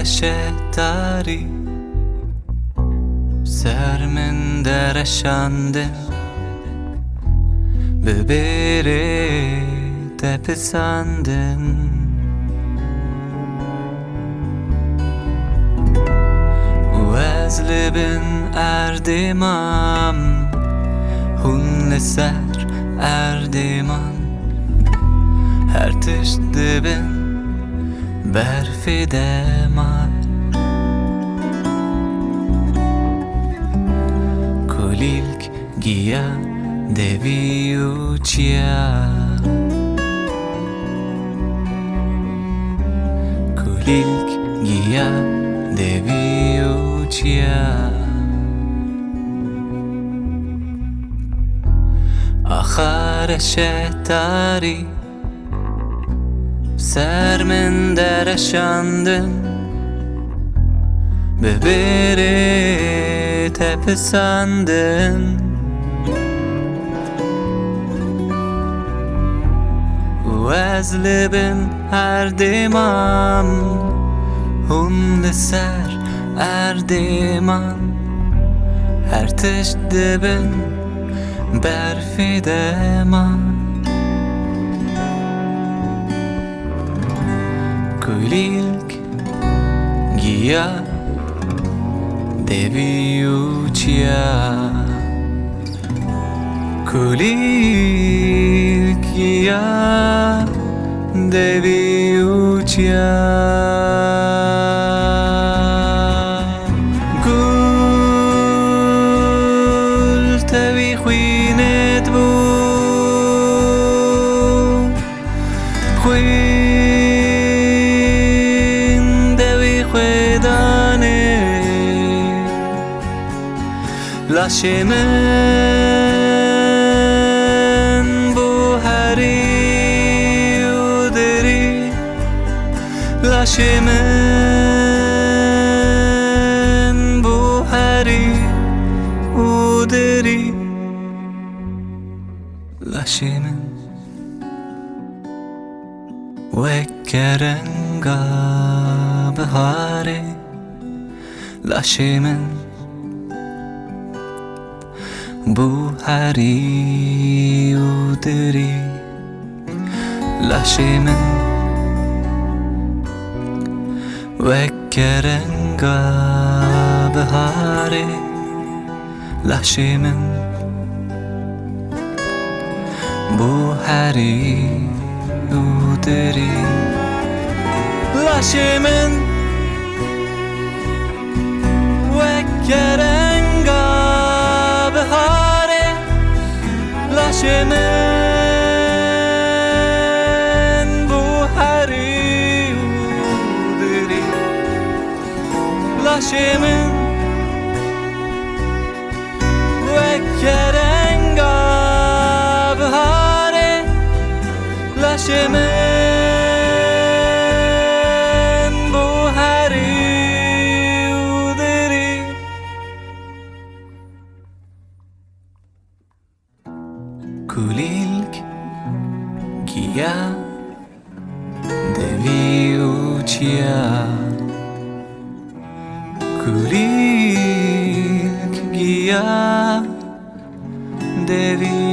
شهداری سر من درشانdım Beberi tepe sandım Vezlibin erdimam Hun leser erdiman Her tiştibin berfide mar Kulilk giya devi uçya Kulilk giya devi uçya Ahar şehtari Ser min derşandım Beberi tepe sandım Vezlibin erdimam Hun leser erdiman Her tiştibin berfide man Kulilk giya devi uçya Kulilk giya devi uçya Gul tevi khuynet bu Laşemen bu hari uderi Laşemen bu hari uderi Laşemen Vekkerenga bahare Laşemen Bu hari uderi Laşemen Vekkerenga bahare Laşemen Bu hari uderi Laşemen Vekkerenga bahare Laşemen bu hari uderi Laşemen Vekkerenga bahare Laşemen bu hari uderi Kulilk giya devi uçya Kulilk giya devi